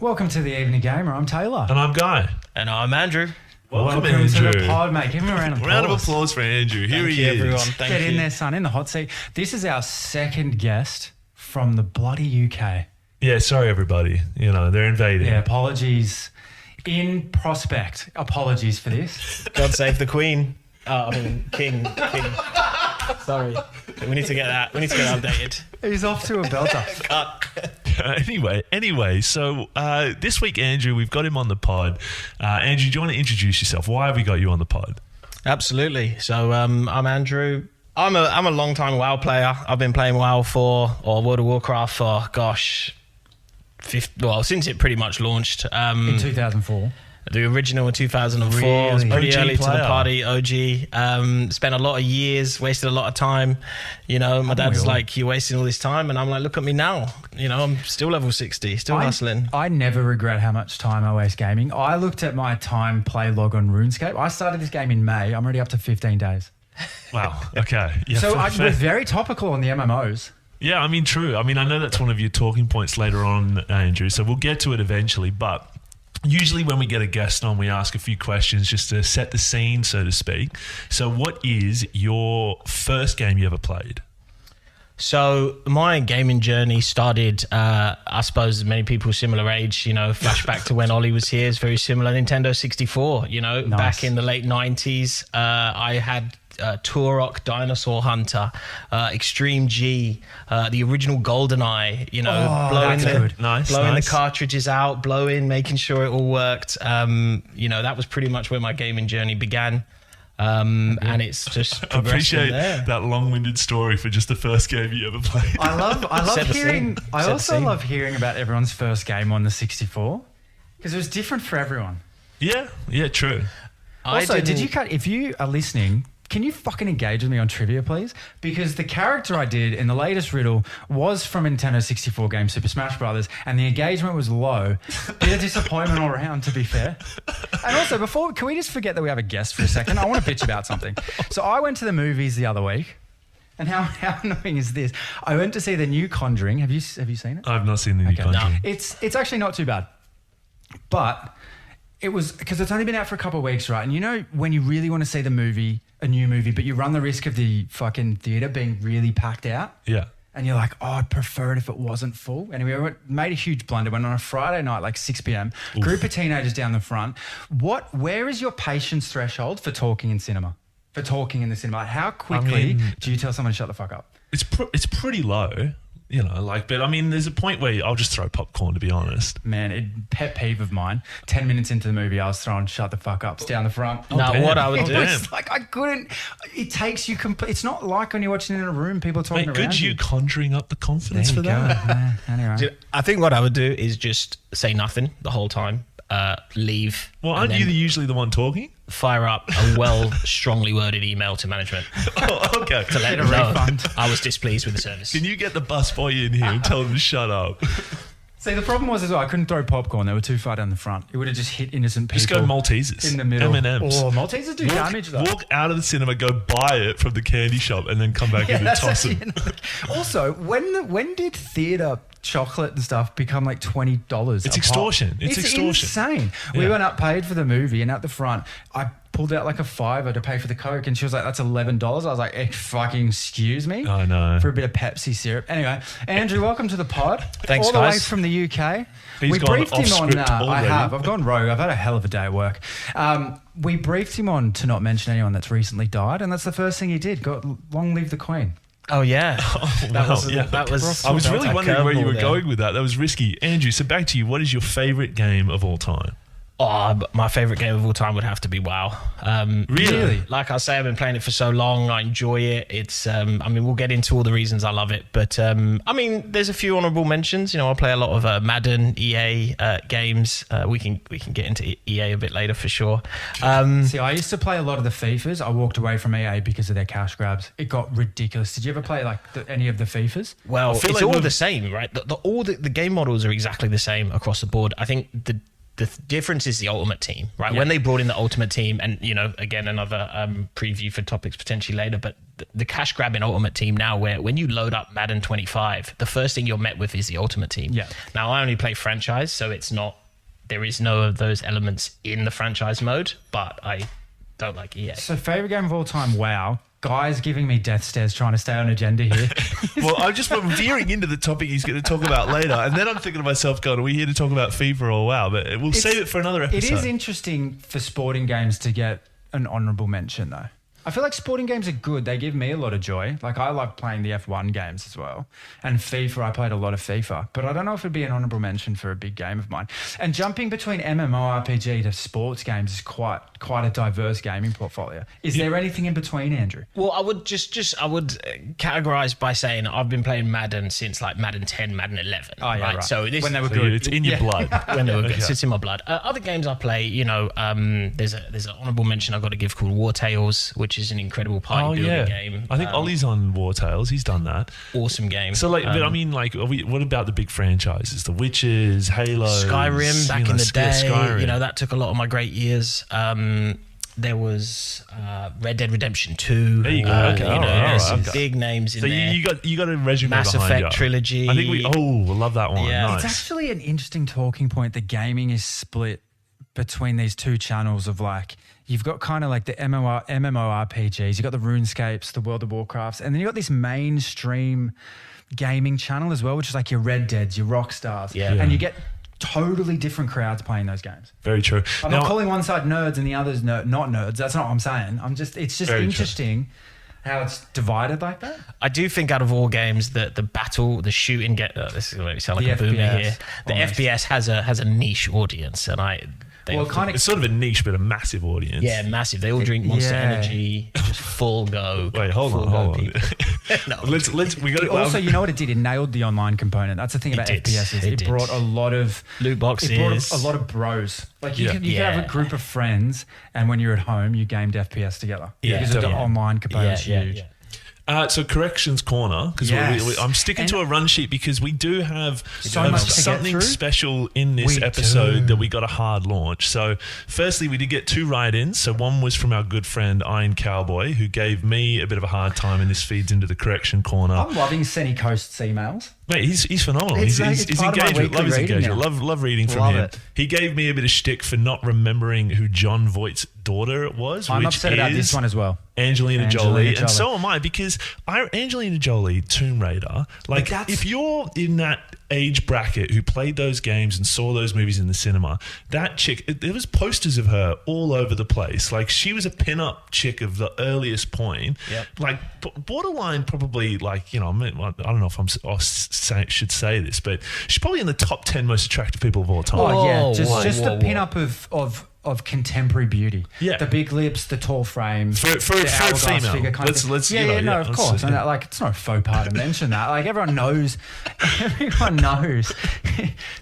Welcome to the Evening Gamer. I'm Taylor. And I'm Guy. And I'm Andrew. Welcome Andrew. to the pod, mate. Give him a round of applause. Round of applause for Andrew. Here he is. Everyone. Thank Get you. in there, son, in the hot seat. This is our second guest from the bloody UK. Yeah, sorry everybody. You know, they're invading. Yeah, apologies. In prospect, apologies for this. God save the Queen. King. Sorry. We need to get that. We need to get updated. He's off to a belter. Cut. Anyway, so this week, Andrew, we've got him on the pod. Andrew, do you want to introduce yourself? Why have we got you on the pod? Absolutely. So I'm Andrew. I'm a long-time WoW player. I've been playing WoW World of Warcraft for, since it pretty much launched. In 2004. The original in 2004. Really? I was pretty OG early player. to the party, OG. Spent a lot of years, wasted a lot of time. You know, my dad's like, you're wasting all this time. And I'm like, look at me now. You know, I'm still level 60, still hustling. I never regret how much time I waste gaming. I looked at my time play log on RuneScape. I started this game in May. I'm already up to 15 days. Wow. Okay. Yeah, So fair. we're very topical on the MMOs. Yeah, I mean, true. I mean, I know that's one of your talking points later on, Andrew, so we'll get to it eventually. But usually when we get a guest on, we ask a few questions just to set the scene, so to speak. So what is your first game you ever played? So my gaming journey started, I suppose many people similar age, you know, flashback to when Ollie was here is very similar. Nintendo 64, you know, Nice. back in the late 90s. I had Turok, Dinosaur Hunter, Extreme G, the original GoldenEye, you know, blowing that's good. Nice. the cartridges out, making sure it all worked. You know, that was pretty much where my gaming journey began. And it's just I progressed appreciate from there. that long-winded story for just the first game you ever played. I love Set the hearing. scene. I Set the also scene. love hearing about everyone's first game on the 64 because it was different for everyone. Yeah, true. Also, if you are listening, can you fucking engage with me on trivia, please? Because the character I did in the latest riddle was from a Nintendo 64 game, Super Smash Brothers, and the engagement was low. Bit of disappointment all around, to be fair. And also, can we just forget that we have a guest for a second? I want to bitch about something. So I went to the movies the other week, and how annoying is this? I went to see the new Conjuring. Have you seen it? I've not seen the new Conjuring. It's actually not too bad, but it was because it's only been out for a couple of weeks, right? And you know when you really want to see a new movie, but you run the risk of the fucking theater being really packed out. Yeah. And you're like, oh, I'd prefer it if it wasn't full. Anyway, we made a huge blunder. Went on a Friday night, like 6 p.m. Group of teenagers down the front. Where is your patience threshold for talking in cinema? For talking in the cinema? Like, how quickly do you tell someone to shut the fuck up? It's pretty low, you know, but I mean, there's a point where I'll just throw popcorn, to be honest. Man, pet peeve of mine. 10 minutes into the movie, I was throwing shut the fuck ups down the front. What I would It do. was like I couldn't. It takes you. It's not like when you're watching in a room, people talking Mate, around good you. you conjuring up the confidence There for you go. that. Yeah, anyway, Dude, I think what I would do is just say nothing the whole time, leave. Well, and aren't then you usually the one talking? fire up a strongly worded email to management Oh, okay. to let Get a them know refund. I was displeased with the service. Can you get the bus boy in here and tell him to shut up? see, the problem was as well. I couldn't throw popcorn; they were too far down the front. It would have just hit innocent people. Just go Maltesers. in the middle. M&M's. Oh, Maltesers do damage though. Walk out of the cinema, go buy it from the candy shop, and then come back in and that's toss it. actually also, when did theatre chocolate and stuff become like $20? It's a extortion. pop? It's extortion. Insane. We Yeah. went up, paid for the movie, and at the front, I pulled out like a $5 to pay for the Coke, and she was like, "That's $11." I was like, fucking excuse me." I know. For a bit of Pepsi syrup. Anyway, Andrew, welcome to the pod. Thanks, all the way guys. from the UK. He's we gone briefed him off on. script I already. have. I've gone rogue. I've had a hell of a day at work. We briefed him on to not mention anyone that's recently died, and that's the first thing he did. Long live the Queen. Oh yeah, that was yeah. that was. I was that really a wondering where you curveball were there. going with that. That was risky. Andrew, so back to you. What is your favourite game of all time? Oh, but my favorite game of all time would have to be WoW. Really? Like I say, I've been playing it for so long. I enjoy it. It's, I mean, we'll get into all the reasons I love it, but I mean, there's a few honourable mentions. You know, I play a lot of Madden, EA games. We can get into EA a bit later for sure. See, I used to play a lot of the FIFAs. I walked away from EA because of their cash grabs. It got ridiculous. Did you ever play like any of the FIFAs? Well, feel it's like all we've- the same, right? All the game models are exactly the same across the board. I think the difference is the Ultimate Team, right? Yeah. When they brought in the Ultimate Team, and again, another preview for topics potentially later, but the cash grab in Ultimate Team now, where when you load up Madden 25, the first thing you're met with is the Ultimate Team. Yeah. Now, I only play franchise, so there is no of those elements in the franchise mode, but I don't like EA. So favorite game of all time, WoW. Guys giving me death stares trying to stay on agenda here. Well, I'm just veering into the topic he's going to talk about later, and then I'm thinking to myself, God, are we here to talk about FIFA or WoW? But we'll save it for another episode. It is interesting for sporting games to get an honourable mention, though. I feel like sporting games are good. They give me a lot of joy. Like, I like playing the F1 games as well. And FIFA, I played a lot of FIFA. But I don't know if it'd be an honourable mention for a big game of mine. And jumping between MMORPG to sports games is quite a diverse gaming portfolio. Is there anything in between, Andrew? Well, I would I would categorize by saying I've been playing Madden since like Madden 10, Madden 11. Oh, yeah, right. So this When they were So good. it's in your blood. when they were good. So it's in my blood. Other games I play, there's an honourable mention I've got to give called War Tales, which is an incredible party building game. I think Ollie's on War Tales. He's done that. Awesome game. So, but I mean, what about the big franchises? The Witches, Halo, Skyrim back in the day. Skyrim. That took a lot of my great years. There was Red Dead Redemption 2. There you go. Okay. There's some Okay. big names in So there. you got a resume Mass behind Effect you. trilogy. I think we love that one. Yeah. Nice. It's actually an interesting talking point that gaming is split between these two channels of like, you've got kind of like the MMORPGs, you've got the RuneScapes, the World of Warcrafts, and then you've got this mainstream gaming channel as well, which is like your Red Deads, your Rockstars. Yeah. And you get totally different crowds playing those games. Very true. I'm not calling one side nerds and the others not nerds. That's not what I'm saying. It's just Very interesting how it's divided like that. I do think out of all games, the battle, the shooting, this is going to make me sound like The a boomer FPS, here. The almost. FPS has a niche audience, and It's sort of a niche, but a massive audience. yeah, massive. They all drink Monster Yeah. Energy, just full go. Wait, hold full on. go people. No, Let's. We got Also, you know what it did? It nailed the online component. That's the thing about did. FPSs. It It did. brought a lot of loot boxes. It brought a lot of bros. Like you Yeah. could have a group of friends, and when you're at home, you gamed FPS together. Yeah. Because of the Yeah. online component's huge. So corrections corner, because Yes. I'm sticking to a run sheet because we do have So much to get something through. special in this We episode do. that we got a hard launch. So firstly, we did get 2 write-ins. So one was from our good friend Iron Cowboy, who gave me a bit of a hard time, and this feeds into the correction corner. I'm loving Sunny Coast's emails. Mate, he's phenomenal. It's He's part of my engagement. Love his weekly reading engagement. now. Love reading from Love him. it. He gave me a bit of shtick for not remembering who John Voight's daughter was. I'm which upset about is this one as well. Angelina Angelina Jolie, and Jolie. so am I, because Angelina Jolie, Tomb Raider, like that's- if you're in that age bracket who played those games and saw those movies in the cinema, that chick, there was posters of her all over the place. Like she was a pin-up chick of the earliest point. Yep. Like borderline, probably like, I don't know if should say this, but she's probably in the top 10 most attractive people of all time. Oh yeah, Whoa, just whoa, the whoa. pin-up of contemporary beauty. Yeah. The big lips, the tall frame. For the a hourglass female. figure kind of thing. No, of course. And like, it's not a faux pas to mention that. Like everyone knows. Everyone knows.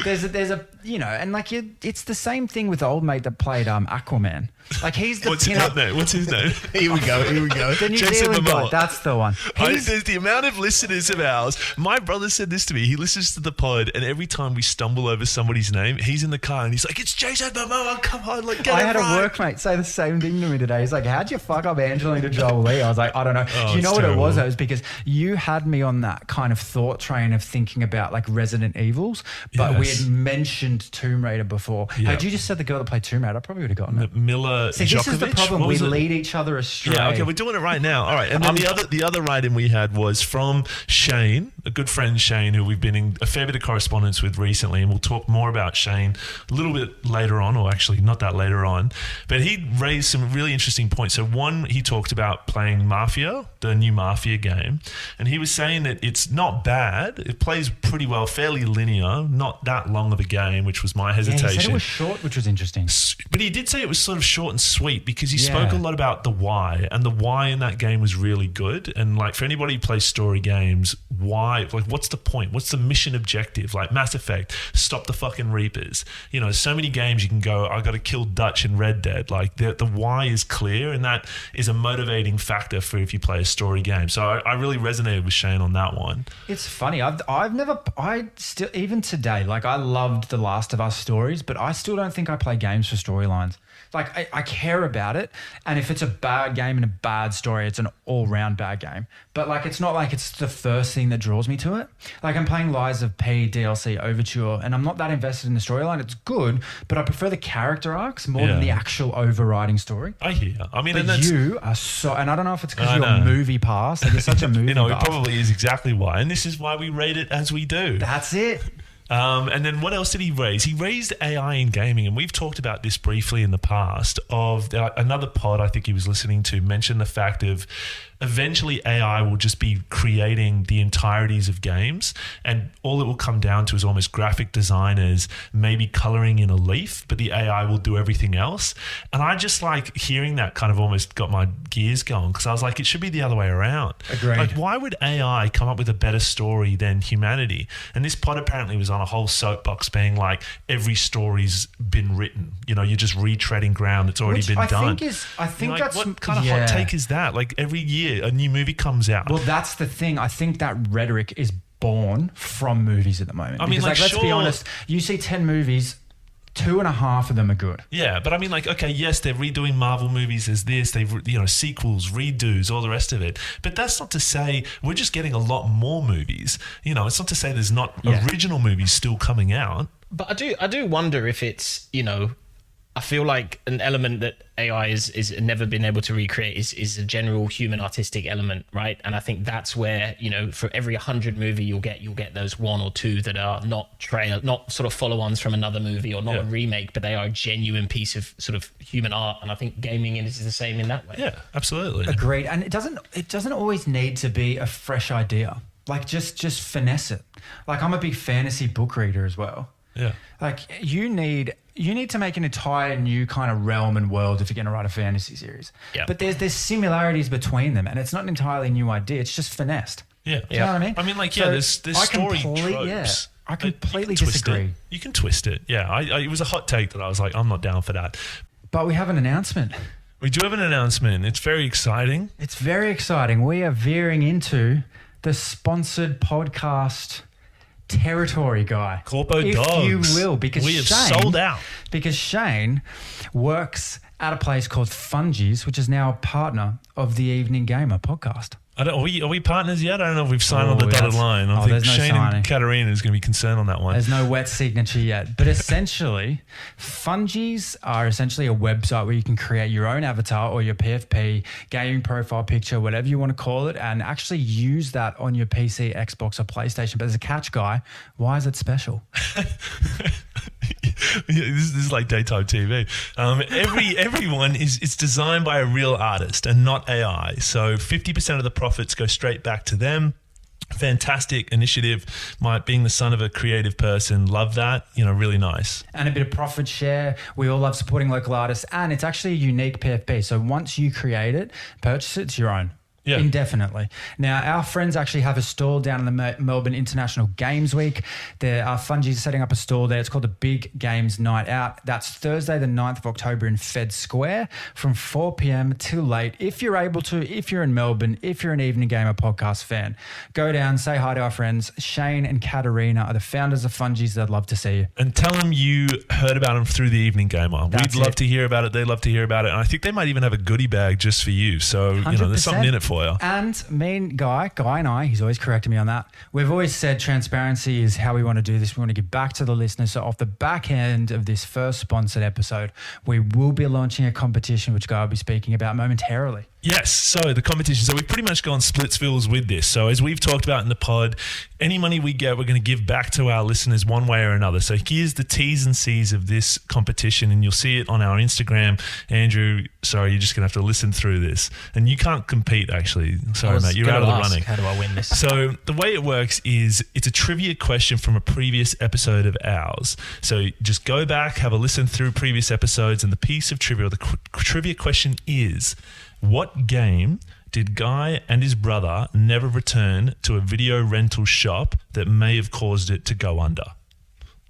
there's a and like it's the same thing with the old mate that played Aquaman. Like he's the What's pin-up. his name? Here we go. The New Jason Zealand guy. Momoa. That's the one. There's the amount of listeners of ours. My brother said this to me. He listens to the pod, and every time we stumble over somebody's name, he's in the car and he's like, "It's Jason Momoa. Come on, like get I it had right." a workmate say the same thing to me today. He's like, "How'd you fuck up Angelina Jolie?" I was like, "I don't know." Oh, Do you know it's what terrible. it was? It was because you had me on that kind of thought train of thinking about like Resident Evils, but we Yes. had mentioned Tomb Raider before. Yeah. Had you just said the girl that played Tomb Raider, I probably would have gotten it. Mila See, this is the Djokovic? problem. What We was it? lead each other astray. Yeah, okay, we're doing it right now. All right, and then the other write-in we had was from Shane, a good friend Shane, who we've been in a fair bit of correspondence with recently, and we'll talk more about Shane a little bit later on, or actually not that later on. But he raised some really interesting points. So one, he talked about playing Mafia, the new Mafia game, and he was saying that it's not bad. It plays pretty well, fairly linear, not that long of a game, which was my Yeah, hesitation. he said it was short, which was interesting. But he did say it was sort of short and sweet because he Yeah. spoke a lot about the why, and the why in that game was really good. And like for anybody who plays story games, why? Like, what's the point? What's the mission objective? Like Mass Effect, stop the fucking Reapers. So many games you can go, I got to kill Dutch in Red Dead. Like the why is clear, and that is a motivating factor for if you play a story game. So I really resonated with Shane on that one. It's funny. I still, even to today, like I loved The Last of Us stories, but I still don't think I play games for storylines. Like I care about it, and if it's a bad game and a bad story, it's an all-round bad game. But like it's not like it's the first thing that draws me to it. Like I'm playing Lies of P DLC Overture, and I'm not that invested in the storyline. It's good, but I prefer the character arcs more than the actual overriding story. I hear. I mean, but and you are so, and I don't know if it's because you're a movie pass. Like you're such a movie it buff. probably is exactly why, and this is why we rate it as we do. That's it. And then what else did he raise? He raised AI in gaming, and we've talked about this briefly in the past. Of another pod I think he was listening to mentioned the fact of eventually AI will just be creating the entirities of games, and all it will come down to is almost graphic designers maybe coloring in a leaf, but the AI will do everything else. And I just like hearing that kind of almost got my gears going, because I was like, it should be the other way around. Agreed. Like, why would AI come up with a better story than humanity? And this pod apparently was on a whole soapbox being like, every story's been written. You know, you're just retreading ground that's already been done. I think like, that's what kind of hot take is that? Like every year a new movie comes out. Well, that's the thing. I think that rhetoric is born from movies at the moment. I mean, because, let's be honest. You see 10 movies, 2.5 of them are good. Yeah, but I mean, like, okay, yes, they're redoing Marvel movies as this. They've, sequels, redos, all the rest of it. But that's not to say we're just getting a lot more movies. You know, it's not to say there's not original movies still coming out. But I do wonder if it's, I feel like an element that AI is never been able to recreate is a general human artistic element, right? And I think that's where, for every 100 movie you'll get those one or two that are not sort of follow-ons from another movie, or not a remake, but they are a genuine piece of sort of human art. And I think gaming is the same in that way. Yeah, absolutely. Agreed. And it doesn't always need to be a fresh idea. Like just finesse it. Like I'm a big fantasy book reader as well. Yeah. Like you need to make an entire new kind of realm and world if you're going to write a fantasy series. Yeah. But there's similarities between them, and it's not an entirely new idea. It's just finessed. Yeah. Do you know what I mean? I mean, like, So there's story tropes. I completely You can twist disagree. it. You can twist it. Yeah. It was a hot take that I was like, I'm not down for that. But we have an announcement. We do have an announcement. It's very exciting. It's very exciting. We are veering into the sponsored podcast territory, Guy. Corpo if Dogs. you will, because we have Shane, sold out. Because Shane works at a place called Fungies, which is now a partner of the Evening Gamer podcast. Are we partners yet? I don't know if we've signed on the dotted line. I think there's no Shane signing. and Katarina is going to be concerned on that one. There's no wet signature yet. But essentially, Fungies are essentially a website where you can create your own avatar or your PFP, gaming profile picture, whatever you want to call it, and actually use that on your PC, Xbox, or PlayStation. But there's a catch, Guy. Why is it special? This is like daytime TV. Everyone is designed by a real artist and not AI. So 50% of the profits go straight back to them. Fantastic initiative. Being the son of a creative person, love that. Really nice. And a bit of profit share. We all love supporting local artists, and it's actually a unique PFP. So once you create it, purchase it, it's your own. Yeah. Indefinitely. Now, our friends actually have a stall down in the Melbourne International Games Week. Our Fungies setting up a stall there. It's called the Big Games Night Out. That's Thursday, the 9th of October in Fed Square from 4 p.m. till late. If you're able to, if you're in Melbourne, if you're an Evening Gamer podcast fan, go down, say hi to our friends. Shane and Katarina are the founders of Fungies. They'd love to see you. And tell them you heard about them through the Evening Gamer. We'd love to hear about it. They'd love to hear about it. And I think they might even have a goodie bag just for you. So, 100%. There's something in it for you. And me and Guy and I, he's always corrected me on that. We've always said transparency is how we want to do this. We want to give back to the listeners. So off the back end of this first sponsored episode, we will be launching a competition, which Guy will be speaking about momentarily. Yes, so the competition. So we've pretty much gone Splitsvilles with this. So as we've talked about in the pod, any money we get, we're going to give back to our listeners one way or another. So here's the T's and C's of this competition, and you'll see it on our Instagram. Andrew, sorry, you're just going to have to listen through this. And you can't compete, actually. Sorry, mate, you're out of the running. How do I win this? So the way it works is it's a trivia question from a previous episode of ours. So just go back, have a listen through previous episodes, and the piece of trivia, or the trivia question is, what game did Guy and his brother never return to a video rental shop that may have caused it to go under?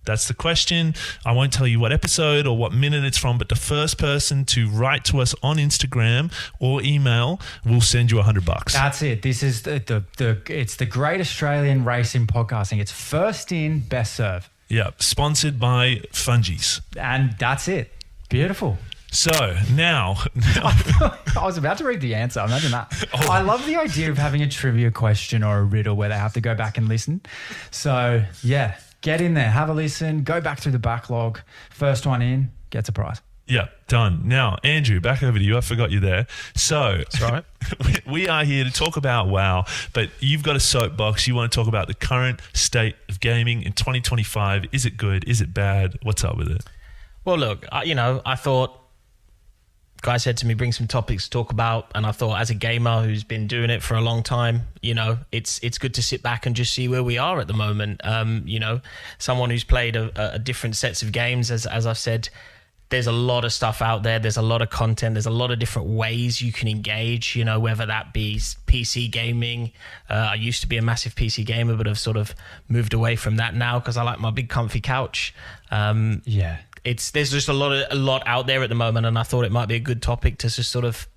That's the question. I won't tell you what episode or what minute it's from, but the first person to write to us on Instagram or email will send you $100. That's it. This is it's the Great Australian Race in Podcasting. It's first in, best serve. Yeah, sponsored by Fungies. And that's it. Beautiful. So now, I was about to read the answer. Imagine that. I love the idea of having a trivia question or a riddle where they have to go back and listen. So yeah, get in there, have a listen, go back through the backlog. First one in gets a prize. yeah, done. Now, Andrew, back over to you. I forgot you there. So That's right. we are here to talk about WoW, but you've got a soapbox. You want to talk about the current state of gaming in 2025. Is it good? Is it bad? What's up with it? Well, look, I thought, guy said to me, bring some topics to talk about, and I thought, as a gamer who's been doing it for a long time, it's good to sit back and just see where we are at the moment. Someone who's played a different sets of games, as I've said, there's a lot of stuff out there. There's a lot of content. There's a lot of different ways you can engage, whether that be PC gaming. I used to be a massive PC gamer, but I've sort of moved away from that now because I like my big comfy couch. There's just a lot out there at the moment, and I thought it might be a good topic to just sort of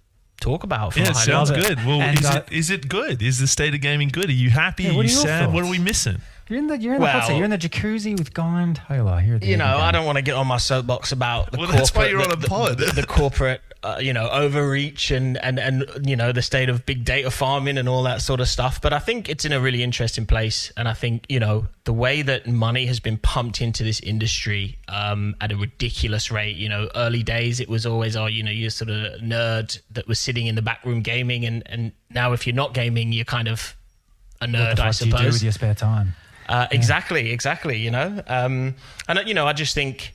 talk about. Yeah, it sounds good. Well, And, is it good? Is the state of gaming good? Are you happy? Are what you are your sad? What are thoughts? we missing? You're in the hot seat. You're in the jacuzzi with Guy and Taylor. Here at the I don't want to get on my soapbox about the corporate. That's why you're on a pod. The corporate, overreach and the state of big data farming and all that sort of stuff. But I think it's in a really interesting place, and I think the way that money has been pumped into this industry at a ridiculous rate. Early days it was always you're sort of nerd that was sitting in the back room gaming, and now if you're not gaming, you're kind of a nerd, What the I fuck do you do suppose. with your spare time? Exactly. And I just think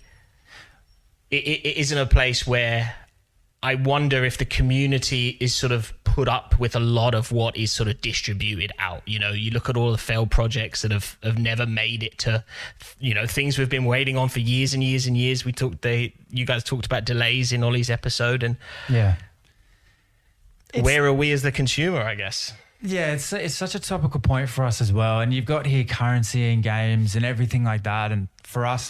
it isn't a place where I wonder if the community is sort of put up with a lot of what is sort of distributed out. You look at all the failed projects that have never made it to, things we've been waiting on for years and years and years. You guys talked about delays in Ollie's episode, and Yeah. where are we as the consumer, I guess? Yeah, it's such a topical point for us as well. And you've got here currency in games and everything like that. And for us,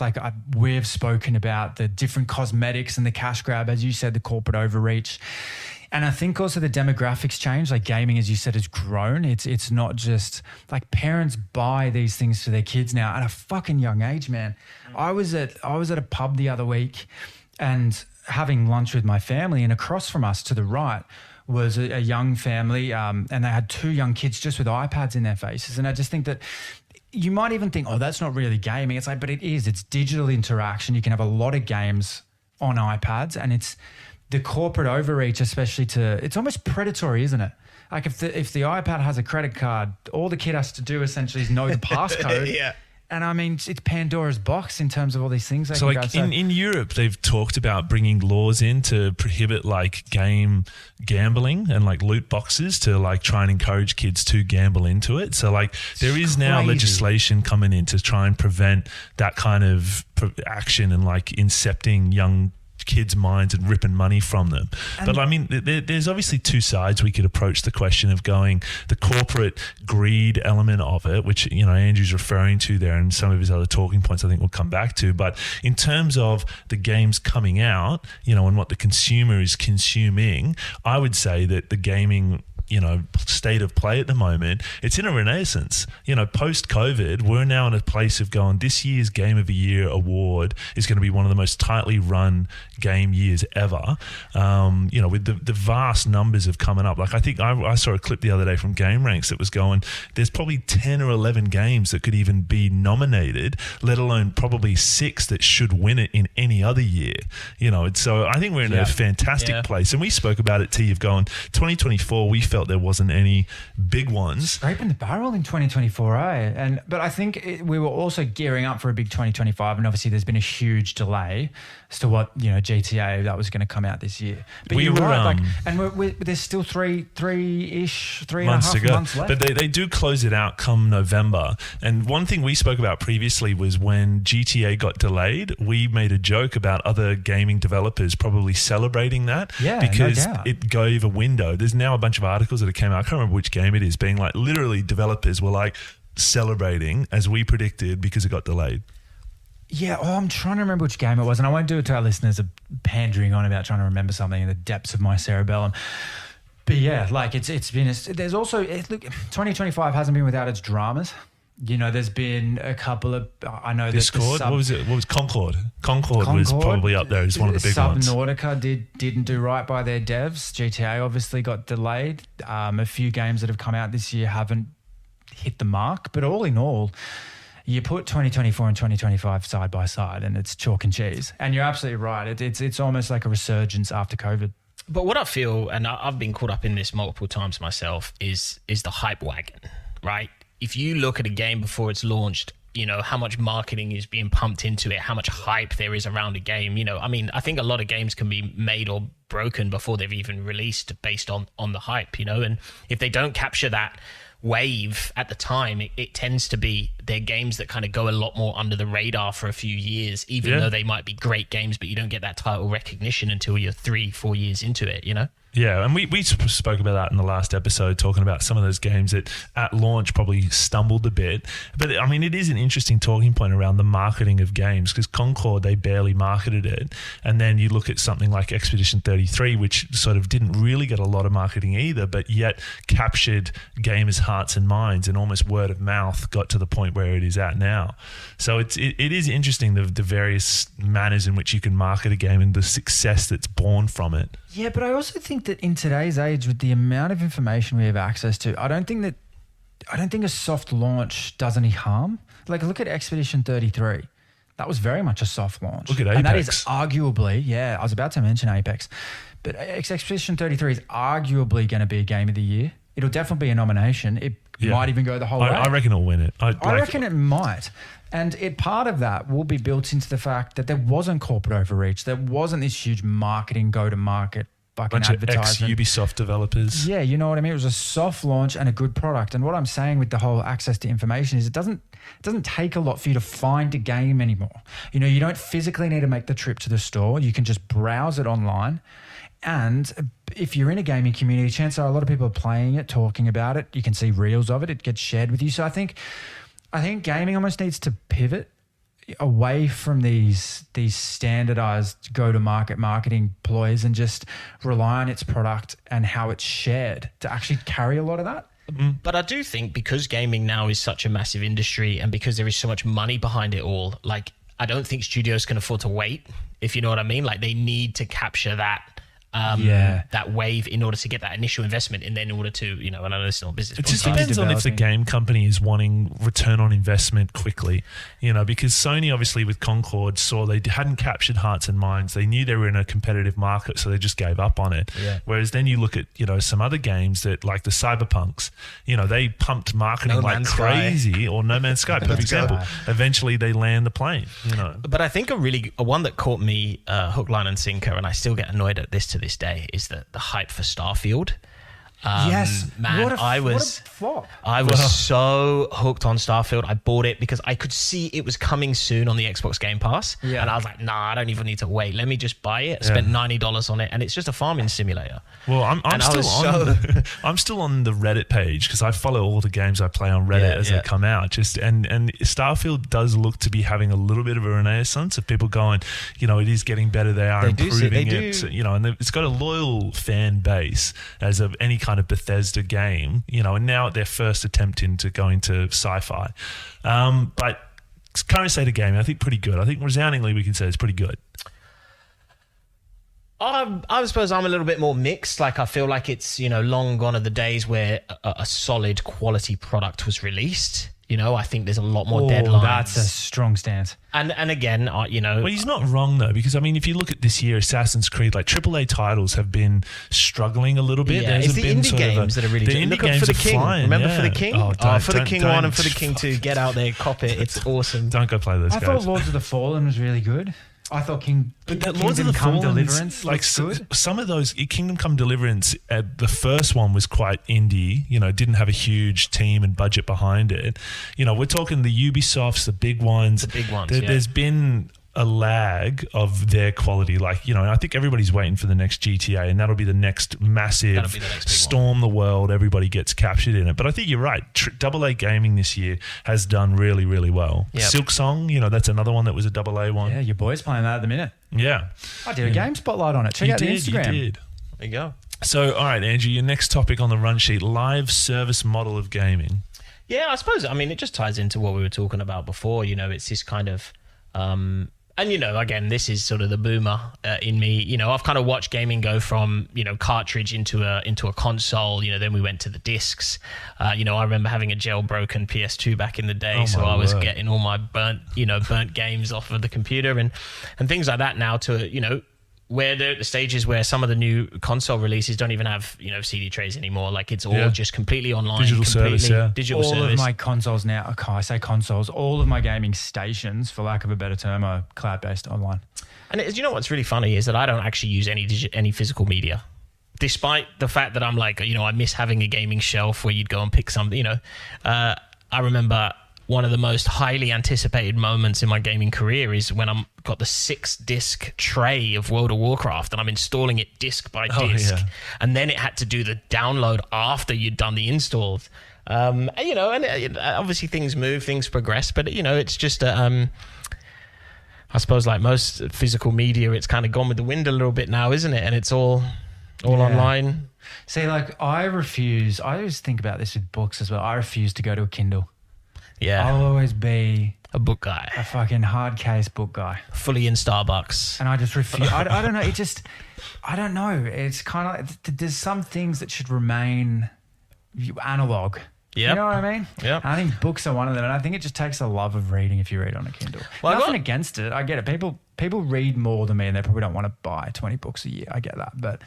we've spoken about the different cosmetics and the cash grab, as you said, the corporate overreach. And I think also the demographics change. Like gaming, as you said, has grown. It's not just like parents buy these things for their kids now at a fucking young age, man. I was at a pub the other week and having lunch with my family, and across from us to the right was a young family, and they had 2 young kids just with iPads in their faces. And I just think that you might even think, oh, that's not really gaming. It's like, but it is. It's digital interaction. You can have a lot of games on iPads, and it's the corporate overreach, especially it's almost predatory, isn't it? Like if the iPad has a credit card, all the kid has to do essentially is know the passcode. Yeah. And I mean, it's Pandora's box in terms of all these things. So in Europe, they've talked about bringing laws in to prohibit game gambling and loot boxes to try and encourage kids to gamble into it. So there is now legislation coming in to try and prevent that kind of action and incepting young kids' minds and ripping money from them. But I mean, there's obviously 2 sides we could approach the question of going the corporate greed element of it, which, Andrew's referring to there, and some of his other talking points I think we'll come back to. But in terms of the games coming out, and what the consumer is consuming, I would say that the gaming state of play at the moment, it's in a renaissance. Post-COVID, we're now in a place of going, this year's Game of the Year award is going to be one of the most tightly run game years ever. With the vast numbers of coming up. I think I saw a clip the other day from Game Ranks that was going, there's probably 10 or 11 games that could even be nominated, let alone probably 6 that should win it in any other year. So I think we're in a fantastic place. And we spoke about it, T, of going, 2024, we felt there wasn't any big ones. Scraping the barrel in 2024, But I think we were also gearing up for a big 2025, and obviously there's been a huge delay as to what GTA that was going to come out this year. But we you're were, right, there's still three and a half months left. But they do close it out come November. And one thing we spoke about previously was when GTA got delayed, we made a joke about other gaming developers probably celebrating that because it gave a window. There's now a bunch of articles that came out, I can't remember which game it is, being literally developers were celebrating as we predicted because it got delayed. Yeah, I'm trying to remember which game it was, and I won't do it to our listeners of pandering on about trying to remember something in the depths of my cerebellum. But yeah, it's been. There's also look, 2025 hasn't been without its dramas. There's been a couple of, I know Discord. that What was it? What was Concord? Concord was probably up there as one of the big ones. Subnautica didn't do right by their devs. GTA obviously got delayed. A few games that have come out this year haven't hit the mark, but all in all, you put 2024 and 2025 side by side and it's chalk and cheese. And you're absolutely right. It's almost like a resurgence after COVID. But what I feel, and I've been caught up in this multiple times myself, is the hype wagon, right? If you look at a game before it's launched, how much marketing is being pumped into it, how much hype there is around a game. I think a lot of games can be made or broken before they've even released based on the hype, and if they don't capture that wave at the time, it tends to be they're games that kind of go a lot more under the radar for a few years, even though they might be great games, but you don't get that title recognition until you're 3-4 years into it, Yeah, and we spoke about that in the last episode, talking about some of those games that at launch probably stumbled a bit. But I mean, it is an interesting talking point around the marketing of games, because Concord, they barely marketed it. And then you look at something like Expedition 33, which sort of didn't really get a lot of marketing either, but yet captured gamers' hearts and minds, and almost word of mouth got to the point where it is at now. So it is interesting, the various manners in which you can market a game and the success that's born from it. Yeah, but I also think that in today's age, with the amount of information we have access to, I don't think a soft launch does any harm. Like, look at Expedition 33. That was very much a soft launch. Look at Apex. And that is arguably, I was about to mention Apex, but Expedition 33 is arguably going to be a game of the year. It'll definitely be a nomination. It might even go the whole way. I reckon it'll win it. I reckon it might. And part of that will be built into the fact that there wasn't corporate overreach. There wasn't this huge marketing, go-to-market fucking bunch advertisement. of ex-Ubisoft developers. Yeah, you know what I mean? It was a soft launch and a good product. And what I'm saying with the whole access to information is it doesn't take a lot for you to find a game anymore. You don't physically need to make the trip to the store. You can just browse it online. And if you're in a gaming community, chances are a lot of people are playing it, talking about it. You can see reels of it. It gets shared with you. So I think gaming almost needs to pivot away from these standardized go-to-market marketing ploys and just rely on its product and how it's shared to actually carry a lot of that. But I do think, because gaming now is such a massive industry and because there is so much money behind it all, like, I don't think studios can afford to wait, if you know what I mean. Like, they need to capture that wave in order to get that initial investment, and then in order to, and I know it's not business. It just depends on if the game company is wanting return on investment quickly, because Sony obviously with Concord saw they hadn't captured hearts and minds. They knew they were in a competitive market, so they just gave up on it. Yeah. Whereas then you look at, some other games that, like the Cyberpunks, they pumped marketing like crazy, or No Man's Sky, perfect example. Eventually they land the plane, But I think a one that caught me hook, line and sinker, and I still get annoyed at this day, is the hype for Starfield. Yes, man, what a flop. I was so hooked on Starfield. I bought it because I could see it was coming soon on the Xbox Game Pass, and I was like, nah, I don't even need to wait. Let me just buy it. Spent $90 on it, and it's just a farming simulator. Well, I'm still on the Reddit page, because I follow all the games I play on Reddit as they come out. And Starfield does look to be having a little bit of a renaissance of people going, it is getting better. They are improving it. And it's got a loyal fan base as of any kind of Bethesda game, and now their first attempt into going to sci-fi. But current state of gaming, I think pretty good. I think resoundingly we can say it's pretty good. I suppose I'm a little bit more mixed. Like, I feel like it's, long gone are the days where a solid quality product was released. I think there's a lot more deadlines. That's a strong stance. And again, Well, he's not wrong, though, because, if you look at this year, Assassin's Creed, like AAA titles have been struggling a little bit. Yeah, it's the indie games that are really... Look up For the King. Remember For the King? For the King 1 and For the King 2. Get out there, cop it. It's awesome. Don't go play those guys. I thought Lords of the Fallen was really good. I thought Kingdom Come Deliverance, like some of those Kingdom Come Deliverance, the first one was quite indie. Didn't have a huge team and budget behind it. We're talking the Ubisofts, the big ones. There's been a lag of their quality. Like, I think everybody's waiting for the next GTA, and that'll be the next massive storm the world. Everybody gets captured in it. But I think you're right. AA gaming this year has done really, really well. Yep. Silk Song, that's another one that was a AA one. Yeah, your boy's playing that at the minute. Yeah. I did a game spotlight on it. Check out the Instagram. You did. There you go. So, all right, Andrew, your next topic on the run sheet, live service model of gaming. Yeah, I suppose. I mean, it just ties into what we were talking about before. You know, it's this kind of, and you know, again, this is sort of the boomer in me. You know, I've kind of watched gaming go from cartridge into a console. You know, then we went to the discs. You know, I remember having a jailbroken PS2 back in the day, so I was getting all my burnt games off of the computer and things like that. Now to where they're at the stages where some of the new console releases don't even have, CD trays anymore. Like it's all just completely online. Digital service, yeah. Digital all service. of my consoles now, I say consoles, all of my gaming stations, for lack of a better term, are cloud-based online. And you know what's really funny is that I don't actually use any physical media. Despite the fact that I'm like, I miss having a gaming shelf where you'd go and pick something, I remember one of the most highly anticipated moments in my gaming career is when I've got the 6-disc tray of World of Warcraft and I'm installing it disc by disc. Yeah. And then it had to do the download after you'd done the installs. And obviously things move, things progress, but, it's just, I suppose like most physical media, it's kind of gone with the wind a little bit now, isn't it? And it's all online. See, like I always think about this with books as well. I refuse to go to a Kindle. Yeah. I'll always be a book guy, a fucking hard case book guy, fully in Starbucks. And I just refuse. I don't know. I don't know. It's kind of like there's some things that should remain analog. Yeah. You know what I mean? Yeah. I think books are one of them. And I think it just takes a love of reading if you read on a Kindle. Well, nothing against it. I get it. People read more than me and they probably don't want to buy 20 books a year. I get that. But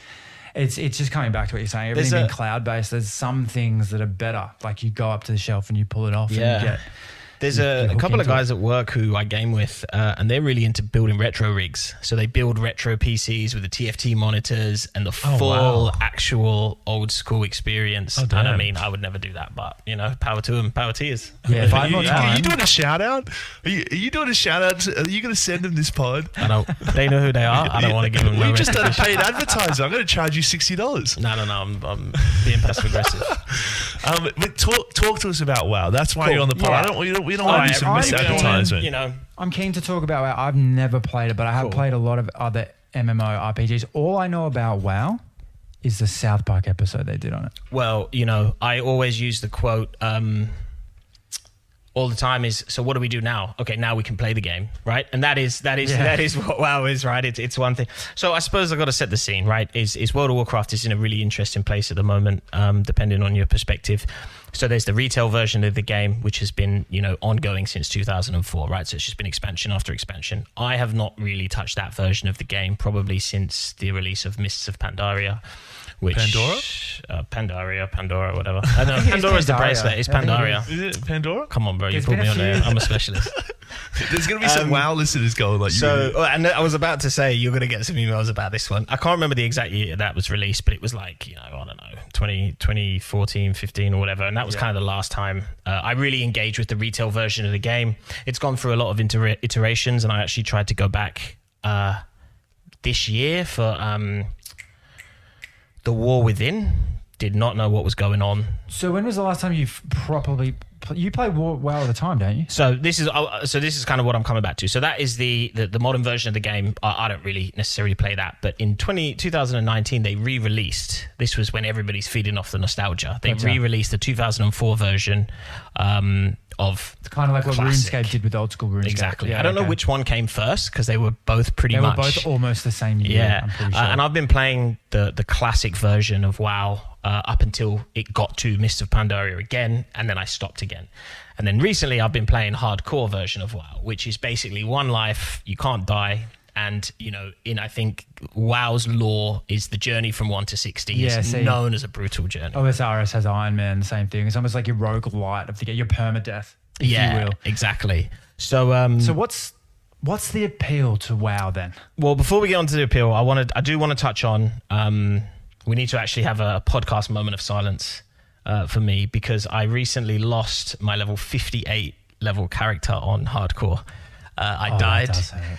it's just coming back to what you're saying. Everything being cloud-based, there's some things that are better. Like you go up to the shelf and you pull it off and you get... There's a couple of guys at work who I game with, and they're really into building retro rigs. So they build retro PCs with the TFT monitors and the full actual old school experience. And I mean, I would never do that, but power to them, power to yours. Yeah, if I had more time. Are you doing a shout out? Are you doing a shout out? Are you going to send them this pod? I don't. They know who they are. I don't want to give them. We just done a paid advertiser. I'm going to charge you $60. No. I'm being passive aggressive. But talk to us about WoW. That's why you're on the pod. Yeah. We don't want to do some misadvertisement. I'm keen to talk about WoW. I've never played it, but I have played a lot of other MMORPGs. All I know about WoW is the South Park episode they did on it. Well, I always use the quote all the time is, so what do we do now? Okay, now we can play the game, right? And that is what WoW is, right? It's one thing. So I suppose I've got to set the scene, right? Is World of Warcraft is in a really interesting place at the moment, depending on your perspective. So there's the retail version of the game, which has been, ongoing since 2004, right? So it's just been expansion after expansion. I have not really touched that version of the game probably since the release of Mists of Pandaria. Pandora, whatever. I don't know. Pandora's the bracelet. It's Pandaria. Is it Pandora? Come on, bro. You put me on there. I'm a specialist. There's going to be some WoW listeners going like you. So, and I was about to say, you're going to get some emails about this one. I can't remember the exact year that was released, but it was like, I don't know, 2014, 15 or whatever. And that was kind of the last time I really engaged with the retail version of the game. It's gone through a lot of iterations, and I actually tried to go back this year for... The War Within. Did not know what was going on. So when was the last time you play WoW all the time, don't you? So this is kind of what I'm coming back to. So that is the modern version of the game. I don't really necessarily play that, but in 2019 they re-released. This was when everybody's feeding off the nostalgia. They re-released the 2004 version of it's kind of like classic. What RuneScape did with old school RuneScape. Exactly. Yeah, I don't know which one came first because they were both pretty much. They were both almost the same year. Yeah, I'm pretty sure. And I've been playing the classic version of WoW up until it got to Mists of Pandaria again, and then I stopped again. And then recently I've been playing hardcore version of WoW, which is basically one life, you can't die. And, I think WoW's lore is the journey from 1 to 60 is known as a brutal journey. OSRS has Iron Man, the same thing. It's almost like your roguelite of your permadeath, if you will. Exactly. So what's the appeal to WoW then? Well, before we get on to the appeal, I do want to touch on, we need to actually have a podcast moment of silence for me because I recently lost my level 58 level character on hardcore. I died.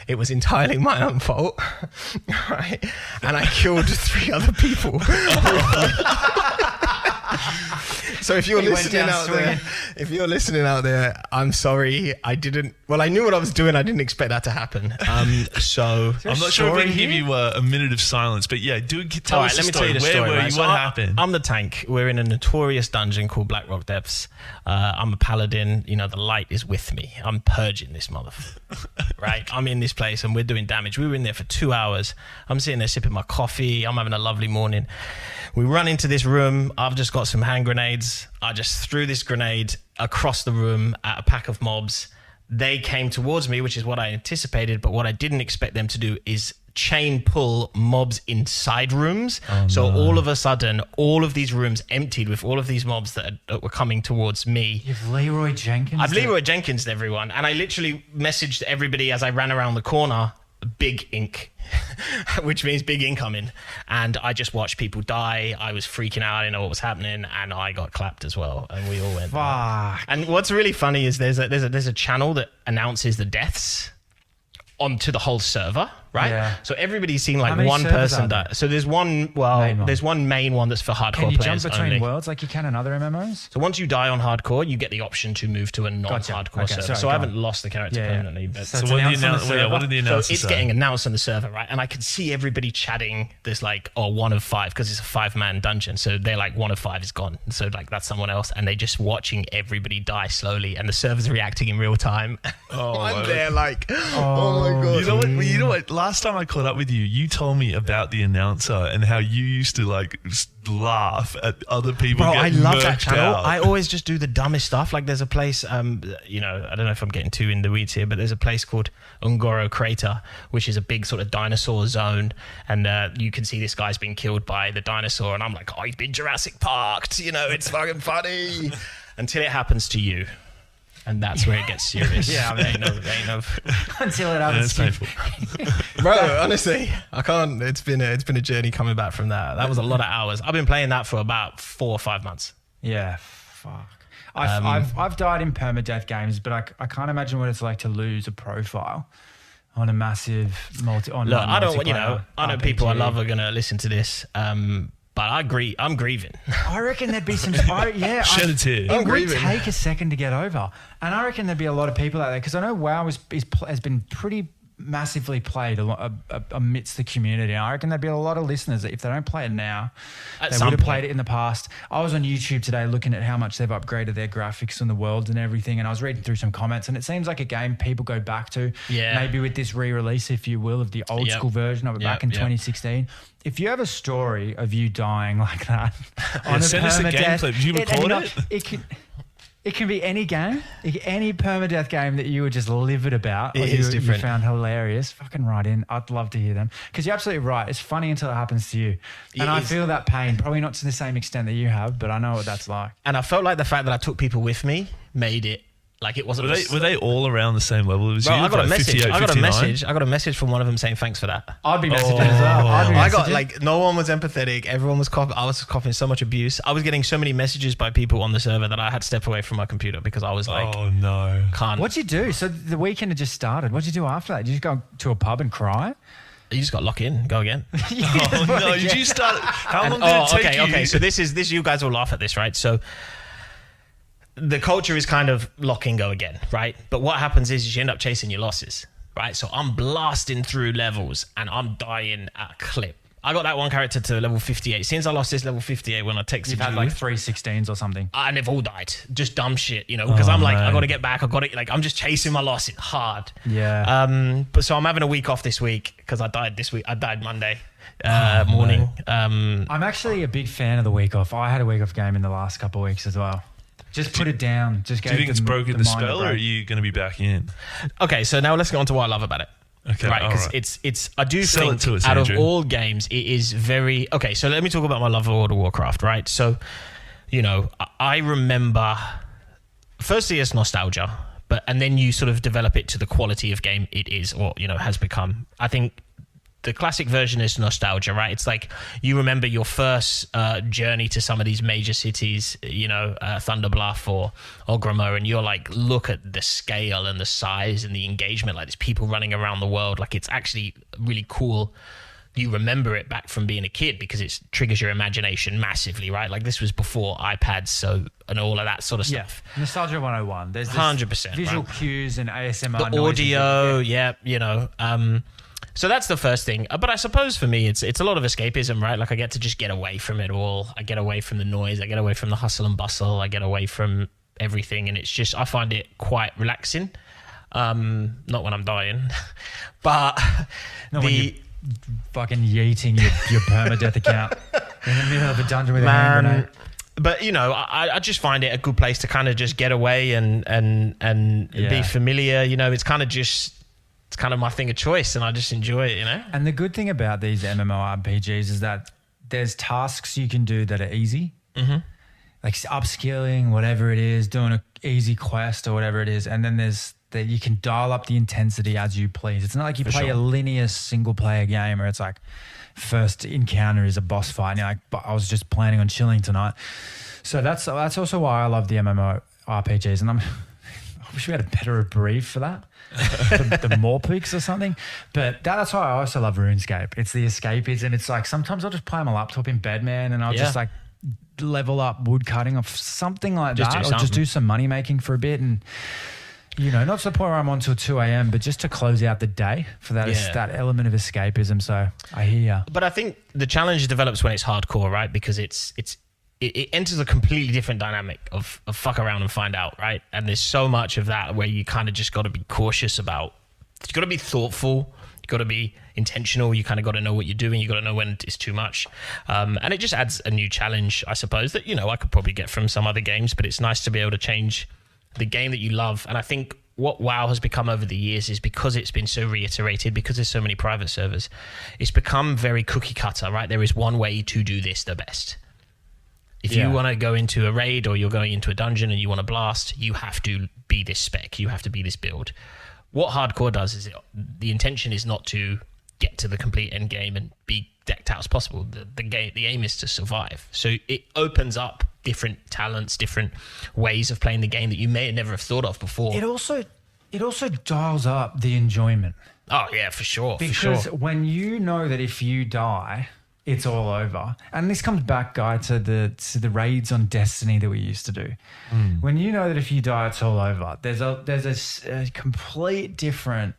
It was entirely my own fault, right? And I killed 3 other people. So if you're He went listening down out there, I'm sorry. I knew what I was doing. I didn't expect that to happen. So I'm not sure if we can give you a minute of silence, but yeah, tell us the story. Where were you? What happened? I'm the tank. We're in a notorious dungeon called Blackrock Depths. I'm a paladin. You know, the light is with me. I'm purging this motherfucker. Right? I'm in this place and we're doing damage. We were in there for 2 hours. I'm sitting there sipping my coffee. I'm having a lovely morning. We run into this room. I've just got some hand grenades. I just threw this grenade across the room at a pack of mobs. They came towards me, which is what I anticipated, but what I didn't expect them to do is chain pull mobs inside rooms. All of a sudden, all of these rooms emptied with all of these mobs that were coming towards me. You've Leroy Jenkins. I've Leroy Jenkins everyone, and I literally messaged everybody as I ran around the corner, big ink, which means big incoming. And I just watched people die. I was freaking out. I didn't know what was happening, and I got clapped as well. And we all went. Fuck. And what's really funny is there's a channel that announces the deaths onto the whole server, right? Yeah. So everybody's seen like many one servers person are there? die. So there's one. There's one main one that's for hardcore Can you jump players between only. worlds like you can in other MMOs? So once you die on hardcore, you get the option to move to a non-hardcore Gotcha. Okay, server. sorry, So I go haven't lost the character permanently. But So So it's what did announced on the what did the announcer so it's say? getting announced on the server, right? And I can see everybody chatting. There's like, 1 of 5 because it's a 5-man dungeon. So they're like 1 of 5 is gone. So like that's someone else, and they're just watching everybody die slowly, and the server's reacting in real time. Oh, I'm my there like, oh my god. You know what? Last time I caught up with you, you told me about the announcer and how you used to like laugh at other people. Bro, I getting love that murked channel. out. I always just do the dumbest stuff. Like there's a place, I don't know if I'm getting too in the weeds here, but there's a place called Ungoro Crater, which is a big sort of dinosaur zone. And you can see this guy's been killed by the dinosaur. And I'm like, he's been Jurassic Parked. It's fucking funny. Until it happens to you. And that's where it gets serious. Yeah, I mean, ain't no. Until it Yeah, happens. it's painful. Bro, honestly, I can't. It's been a journey coming back from that. That was a lot of hours. I've been playing that for about 4 or 5 months. Yeah, fuck. I've died in permadeath games, but I can't imagine what it's like to lose a profile on a massive Look, I know people I love are gonna listen to this. But I'm grieving. I reckon there'd be some. Shed a tear. It would take a second to get over, and I reckon there'd be a lot of people out there because I know WoW has been pretty massively played amidst the community. And I reckon there'd be a lot of listeners that if they don't play it now, they would have played it in the past. I was on YouTube today looking at how much they've upgraded their graphics and the world and everything, and I was reading through some comments, and it seems like a game people go back to. Yeah. Maybe with this re-release, if you will, of the old school version of it back in 2016. If you have a story of you dying like that on a send us a game permadeath, clip. Did you record it? It can be any game, any permadeath game that you were just livid about. It is different. You found hilarious. Fucking write in. I'd love to hear them. Because you're absolutely right. It's funny until it happens to you. And I feel that pain. Probably not to the same extent that you have, but I know what that's like. And I felt like the fact that I took people with me made it like it wasn't. Were they all around the same level as you? I got a Like message. 58, I got a 59? message. I got a message from one of them saying thanks for that. I'd be messaging as well. I got like no one was empathetic. Everyone was I was coughing so much abuse. I was getting so many messages by people on the server that I had to step away from my computer because I was like, oh no, can't. What'd you do? So the weekend had just started. What'd you do after that? Did you just go to a pub and cry? You just got locked in. Go again. Oh no! Did you start? How long did it take you? Okay. So this. You guys will laugh at this, right? So the culture is kind of lock and go again, right? But what happens is you end up chasing your losses, right? So I'm blasting through levels and I'm dying at a clip. I got that one character to level 58. Since I lost this level 58 when I texted You've had like 3 16s or something. and they've all died. Just dumb shit, because I'm like, I got to get back. I'm just chasing my loss hard. Yeah. But so I'm having a week off this week because I died this week. I died Monday morning. I'm actually a big fan of the week off. I had a week off game in the last couple of weeks as well. Just put it down. Just Do you think it's broken the spell, or are you going to be back in? Okay, so now let's get on to what I love about it. Okay, right, because it's I do think out of all games, it is very okay. So let me talk about my love of World of Warcraft, right? So, I remember. Firstly, it's nostalgia, and then you sort of develop it to the quality of game it is, or has become. I think the classic version is nostalgia, right? It's like you remember your first journey to some of these major cities, Thunderbluff or Grommo, and you're like, look at the scale and the size and the engagement. Like there's people running around the world. Like it's actually really cool you remember it back from being a kid because it triggers your imagination massively, right? Like this was before iPads, and all of that sort of stuff. Nostalgia 101. There's this 100%, visual right? cues and ASMR The noises audio, so that's the first thing. But I suppose for me, it's a lot of escapism, right? Like I get to just get away from it all. I get away from the noise. I get away from the hustle and bustle. I get away from everything, and it's just I find it quite relaxing. Not when I'm dying, but Not when you're fucking yeeting your permadeath account in the middle of a dungeon with a hand grenade. But I just find it a good place to kind of just get away and be familiar. It's kind of my thing of choice, and I just enjoy it. And the good thing about these MMORPGs is that there's tasks you can do that are easy, like upskilling, whatever it is, doing an easy quest or whatever it is, and then there's that you can dial up the intensity as you please. It's not like you play a linear single player game where it's like first encounter is a boss fight and you're like, but I was just planning on chilling tonight. So that's also why I love the MMORPGs, and I wish we had a better brief for that. the Morpix or something. But that's why I also love RuneScape. It's the escapism. It's like sometimes I'll just play on my laptop in bed, man, and I'll just like level up wood cutting or something like that, or just do some money making for a bit, and not to the point where I'm on till 2 a.m., but just to close out the day for that that element of escapism. So I hear you. But I think the challenge develops when it's hardcore, right? Because it enters a completely different dynamic of fuck around and find out, right? And there's so much of that where you kind of just got to be cautious about. You got to be thoughtful. You got to be intentional. You kind of got to know what you're doing. You got to know when it's too much. And it just adds a new challenge, I suppose, that, I could probably get from some other games, but it's nice to be able to change the game that you love. And I think what WoW has become over the years is because it's been so reiterated, because there's so many private servers, it's become very cookie cutter, right? There is one way to do this the best. If you want to go into a raid or you're going into a dungeon and you want to blast, you have to be this spec. You have to be this build. What hardcore does is the intention is not to get to the complete end game and be decked out as possible. The aim is to survive. So it opens up different talents, different ways of playing the game that you may never have thought of before. It also dials up the enjoyment. Oh yeah, for sure. Because when you know that if you die, it's all over. And this comes back, Guy, to the raids on Destiny that we used to do. When you know that if you die, it's all over. There's a complete different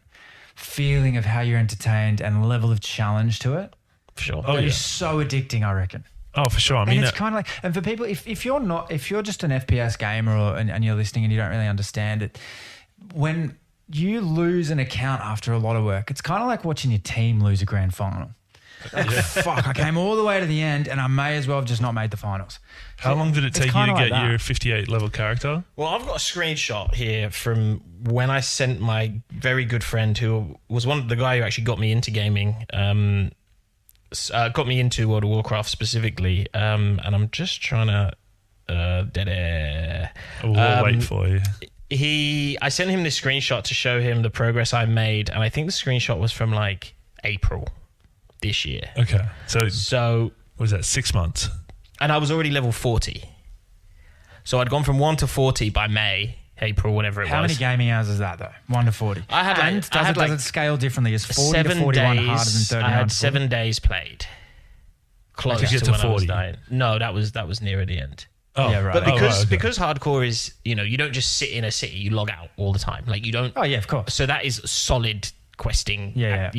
feeling of how you're entertained and level of challenge to it. For sure. It is so addicting, I reckon. Oh, for sure. I mean, and it's kind of like, and for people, if you're just an FPS gamer and you're listening and you don't really understand it, when you lose an account after a lot of work, it's kind of like watching your team lose a grand final. Like, fuck, I came all the way to the end and I may as well have just not made the finals. How long did it take you to get your 58 level character? Well, I've got a screenshot here from when I sent my very good friend, who was the guy who actually got me into gaming, got me into World of Warcraft specifically, and I'm just trying to dead air. We'll wait for you. I sent him this screenshot to show him the progress I made, and I think the screenshot was from like April this year. Okay, so what was that, 6 months? And I was already level 40, so I'd gone from 1 to 40 by April, whatever it was. How many gaming hours is that though? 1 to 40. Does it scale differently? Is 40 to 41 harder than 39? I had 7 days played. Close to when 40. I was dying. No, that was nearer the end. Oh, yeah, right. But because hardcore is, you don't just sit in a city, you log out all the time. Like you don't. Oh yeah, of course. So that is solid questing. Yeah.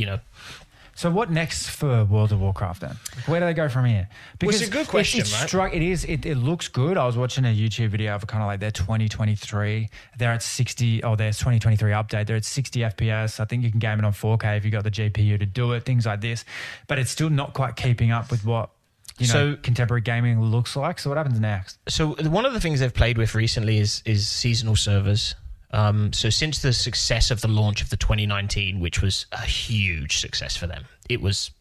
So what next for World of Warcraft then? Where do they go from here? Because it's a good question, right? It looks good. I was watching a YouTube video of kind of like their 2023. They're at 60. Oh, their 2023 update. They're at 60 FPS. I think you can game it on 4K if you got the GPU to do it. Things like this, but it's still not quite keeping up with what contemporary gaming looks like. So what happens next? So one of the things they've played with recently is seasonal servers. So since the success of the launch of the 2019, which was a huge success for them, it was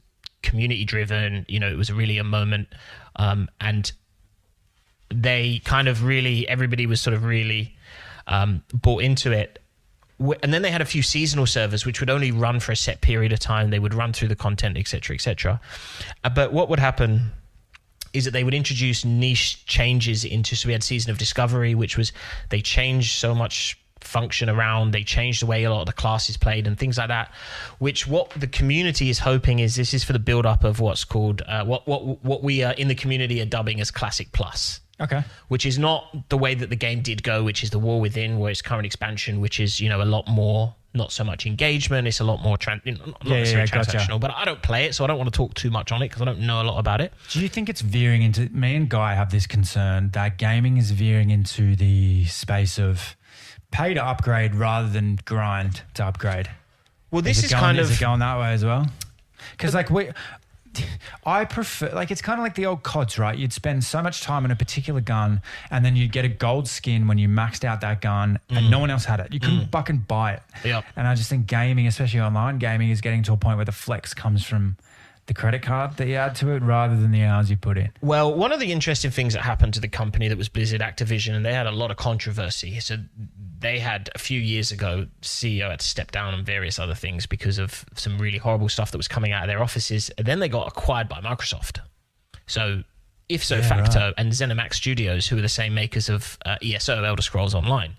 community driven, it was really a moment. And they kind of really, everybody was sort of really bought into it. And then they had a few seasonal servers, which would only run for a set period of time. They would run through the content, et cetera, et cetera. But what would happen is that they would introduce niche changes into, so we had Season of Discovery, which was, they changed so much function around. They changed the way a lot of the classes played and things like that, which what the community is hoping is this is for the build up of what's called what we are in the community are dubbing as Classic Plus. Okay. Which is not the way that the game did go, which is the War Within, where it's current expansion, which is, you know, a lot more, not so much engagement. It's a lot more not necessarily transactional, but I don't play it, so I don't want to talk too much on it because I don't know a lot about it. Do you think it's veering into, me and Guy have this concern that gaming is veering into the space of pay to upgrade rather than grind to upgrade? Well, this is it going that way as well? Because I prefer, like, it's kind of like the old CODs, right? You'd spend so much time on a particular gun and then you'd get a gold skin when you maxed out that gun and no one else had it. You couldn't fucking buy it. Yep. And I just think gaming, especially online gaming, is getting to a point where the flex comes from the credit card that you add to it rather than the hours you put in. Well, one of the interesting things that happened to the company that was Blizzard Activision, and they had a lot of controversy. So they had a few years ago, CEO had to step down on various other things because of some really horrible stuff that was coming out of their offices. And then they got acquired by Microsoft. So Ipso Facto right. and ZeniMax Studios, who are the same makers of ESO, Elder Scrolls Online.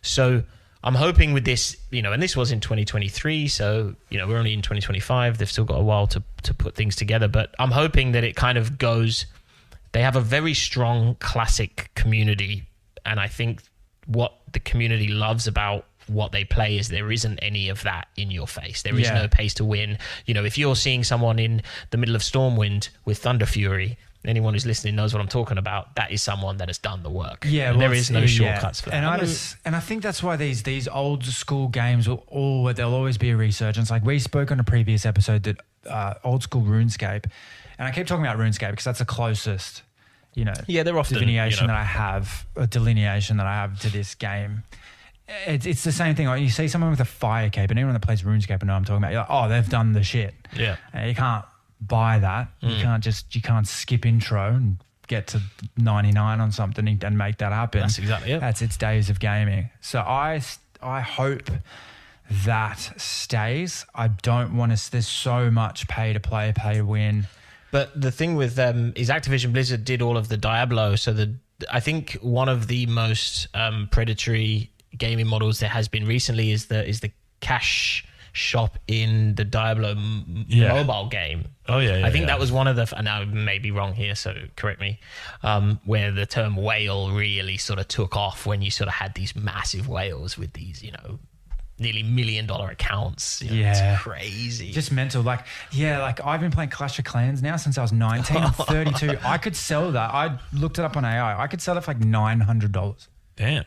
So I'm hoping with this, you know, and this was in 2023, so, you know, we're only in 2025. They've still got a while to put things together, but I'm hoping that it kind of goes, they have a very strong classic community, and I think what the community loves about what they play is there isn't any of that in your face. There is no pace to win. You know, if you're seeing someone in the middle of Stormwind with Thunder Fury, anyone who's listening knows what I'm talking about. That is someone that has done the work. Yeah, there is no shortcuts for that. And I think that's why these old school games there'll always be a resurgence. Like we spoke on a previous episode that old school RuneScape, and I keep talking about RuneScape because that's the closest, you know, they're often delineation that I have to this game. It's the same thing. Like you see someone with a fire cape, and anyone that plays RuneScape and know what I'm talking about, you're like, oh, they've done the shit. Yeah, and you can't buy that. You can't skip intro and get to 99 on something and make that happen. That's exactly it. That's its days of gaming. So I hope that stays. I don't want to. There's so much pay to play, pay to win. But the thing with them is Activision Blizzard did all of the Diablo. So I think one of the most predatory gaming models there has been recently is the cash shop in the Diablo mobile game. Oh yeah, I think that was one of the, and I may be wrong here, so correct me, where the term whale really sort of took off when you sort of had these massive whales with these, you know, nearly $1 million accounts. You know, it's crazy. Just mental. Like I've been playing Clash of Clans now since I was 19. I'm 32. I could sell that. I looked it up on AI. I could sell it for like $900. Damn.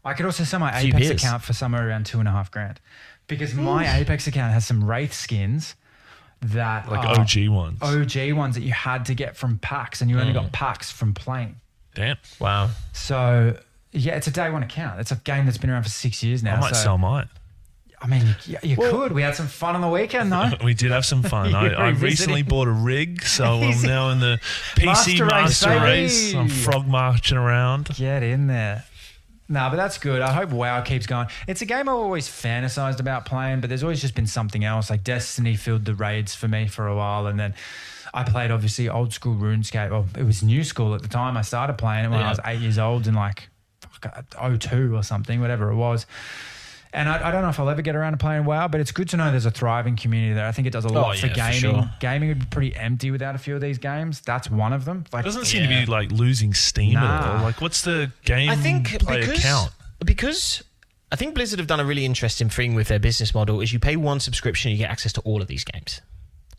I could also sell my Apex account for somewhere around $2,500. Because my Apex account has some Wraith skins that like OG ones that you had to get from packs, and you only got packs from playing. Damn. Wow. So yeah, it's a day one account. It's a game that's been around for 6 years now. I might sell mine. I mean, you could. We had some fun on the weekend, though. We did have some fun. I recently bought a rig, so I'm now in the PC Master Race. I'm frog marching around. Get in there. No, but that's good. I hope WoW keeps going. It's a game I've always fantasized about playing, but there's always just been something else. Like Destiny filled the raids for me for a while, and then I played obviously old school RuneScape. Well, it was new school at the time. I started playing it when I was 8 years old in like 02 or something, whatever it was. And I don't know if I'll ever get around to playing WoW, but it's good to know there's a thriving community there. I think it does a lot for gaming. For sure. Gaming would be pretty empty without a few of these games. That's one of them. Like, it doesn't seem to be like losing steam at all. Like, what's the game player count? Because I think Blizzard have done a really interesting thing with their business model is you pay one subscription, you get access to all of these games.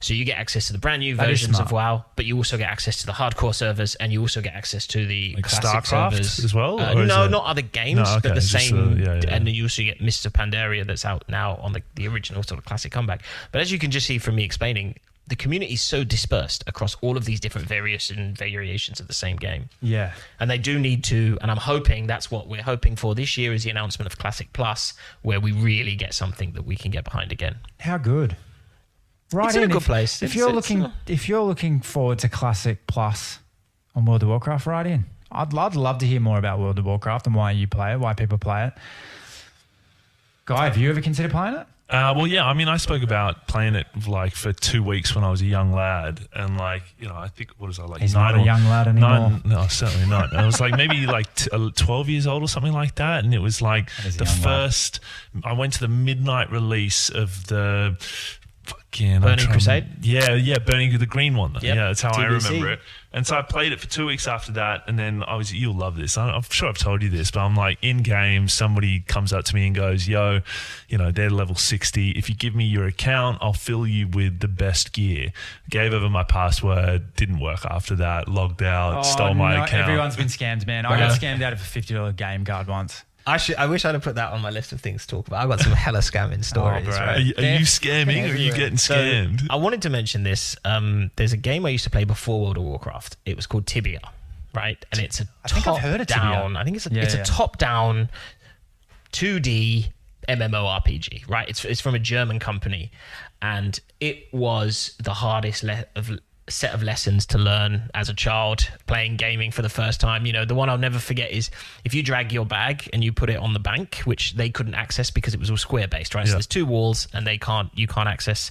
So you get access to the brand new versions of WoW, but you also get access to the hardcore servers, and you also get access to the like classic StarCraft servers as well. No, not other games, but the same. And then you also get Mists of Pandaria that's out now on the original sort of classic comeback. But as you can just see from me explaining, the community is so dispersed across all of these different variations of the same game. Yeah, and they do need to. And I'm hoping that's what we're hoping for this year is the announcement of Classic Plus, where we really get something that we can get behind again. How good. Right, it's in a good place. If you're looking forward to Classic Plus on World of Warcraft, right in. I'd love to hear more about World of Warcraft and why you play it, why people play it. Guy, have you ever considered playing it? Well, yeah, I mean, I spoke about playing it like for 2 weeks when I was a young lad, and like, you know, I think, what was I, like He's nine not a young lad anymore. Nine, no, certainly not. I was like maybe like 12 years old or something like that, and it was like the first. I went to the midnight release of the Burning Crusade. Yeah, Burning, the green one. Yep. Yeah, that's how I TBC. remember it. And so I played it for 2 weeks after that, and then you'll love this. I'm sure I've told you this, but I'm like, in game, somebody comes up to me and goes, yo, you know, they're level 60. If you give me your account, I'll fill you with the best gear. Gave over my password, didn't work after that, logged out, stole my account. Everyone's been scammed, man. I got scammed out of a $50 game card once. I wish I'd have put that on my list of things to talk about. I've got some hella scamming stories. bro. Right? Are you scamming or are you getting scammed? So, I wanted to mention this. There's a game I used to play before World of Warcraft. It was called Tibia, right? And it's a top-down. I think it's a top-down 2D MMORPG, right? It's from a German company, and it was the hardest set of lessons to learn as a child playing gaming for the first time. You know, the one I'll never forget is if you drag your bag and you put it on the bank, which they couldn't access because it was all square based, right? So there's two walls and you can't access.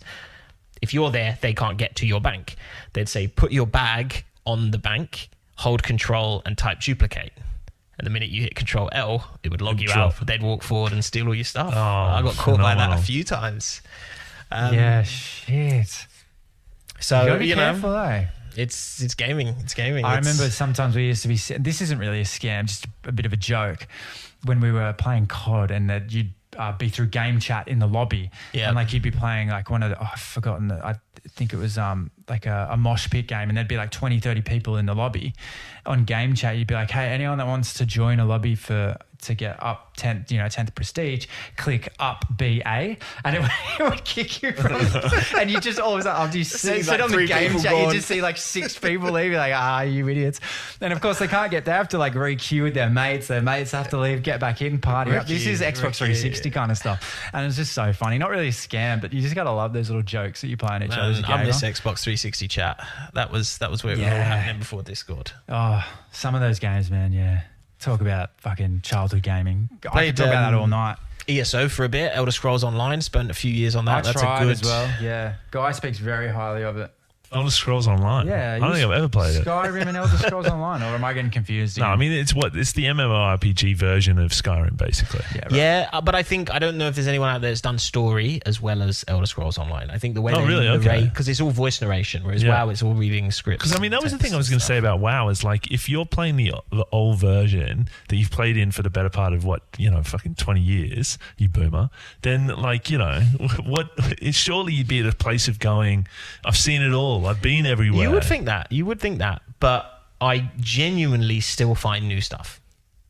If you're there, they can't get to your bank. They'd say, put your bag on the bank, hold control and type duplicate. And the minute you hit Control L, it would log you out. They'd walk forward and steal all your stuff. I got caught by that a few times. Shit. So, You gotta be careful, though. It's gaming. It's gaming. I remember sometimes we used to be. This isn't really a scam, just a bit of a joke. When we were playing COD, and that you'd be through game chat in the lobby, and like you'd be playing like one of the, I've forgotten. I think it was like a mosh pit game, and there'd be like 20, 30 people in the lobby. On game chat, you'd be like, hey, anyone that wants to join a lobby to get up 10th prestige, click up BA, and it would kick you from and you just all of a sudden, after you sit like on the game chat, gone. you just see like 6 people leave. You're like, you idiots. And of course they have to like re-queue with their mates have to leave, get back in, party up. This is Xbox 360 kind of stuff, and it's just so funny. Not really a scam, but you just gotta love those little jokes that you play on each other's game. I miss Xbox 360 chat. That was where it was all happening before Discord. Oh, some of those games, man. Yeah. Talk about fucking childhood gaming. I could talk about that all night. ESO for a bit. Elder Scrolls Online. Spent a few years on that. That's tried a good as well. Yeah. Guy speaks very highly of it. Elder Scrolls Online. Yeah. I don't think I've ever played it. Skyrim and Elder Scrolls Online, or am I getting confused? No, I mean it's the MMORPG version of Skyrim, basically. Yeah, right. Yeah, but I don't know if there's anyone out there that's done story as well as Elder Scrolls Online. I think the way because it's all voice narration, whereas WoW it's all reading scripts. Because I mean that was the thing I was going to say about WoW is like if you're playing the old version that you've played in for the better part of fucking 20 years, you boomer, then like surely you'd be at a place of going, I've seen it all, I've been everywhere. You would think that, but I genuinely still find new stuff.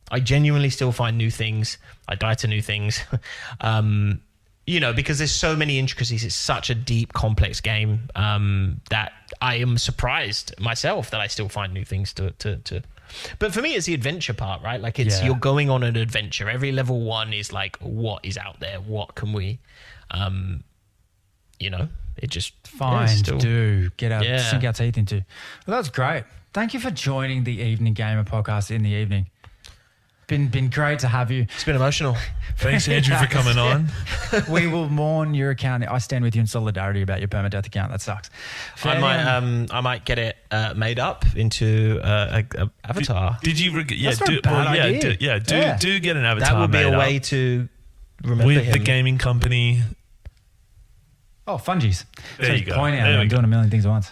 I genuinely still find new things. I die to new things, because there's so many intricacies. It's such a deep, complex game that I am surprised myself that I still find new things to. But for me, it's the adventure part, right? Like you're going on an adventure. Every level 1 is like, what is out there? What can we, It just get out, sink our teeth into. Well, that's great. Thank you for joining the Evening Gamer podcast in the evening. Been great to have you. It's been emotional. Thanks, Andrew, for coming on. We will mourn your account. I stand with you in solidarity about your permadeath account. That sucks. I might get it made up into a avatar. Did you? That's not a bad idea. Do get an avatar. That would be made a way up to remember with him. the gaming company. Oh, fungies. There you go. Point out I'm doing a million things at once.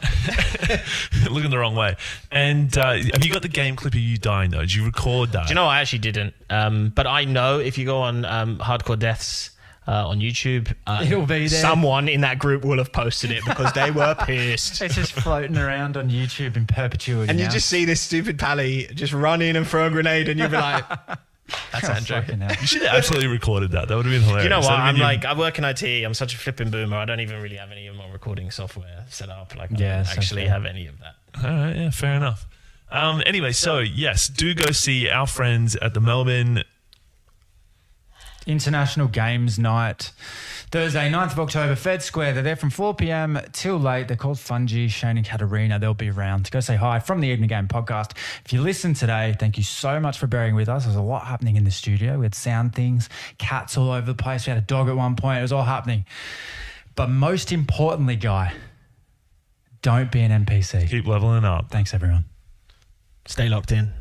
Looking the wrong way. And have you got the game clip of you dying, though? Did you record that? Do you know, I actually didn't. But I know if you go on Hardcore Deaths on YouTube, it'll be there. Someone in that group will have posted it because they were pissed. It's just floating around on YouTube in perpetuity. And you just see this stupid pally just run in and throw a grenade and you'll be like... That's Andrew. You should have absolutely recorded that. That would have been hilarious. You know what? I work in IT. I'm such a flipping boomer. I don't even really have any of my recording software set up. I don't actually have any of that. All right. Yeah, fair enough. Anyway, so yes, do go see our friends at the Melbourne International Games Night. Thursday, 9th of October, Fed Square. They're there from 4 p.m. till late. They're called Fungi, Shane and Katarina. They'll be around to go say hi from the Evening Game podcast. If you listen today, thank you so much for bearing with us. There's a lot happening in the studio. We had sound things, cats all over the place. We had a dog at one point. It was all happening. But most importantly, Guy, don't be an NPC. Keep leveling up. Thanks, everyone. Stay locked in.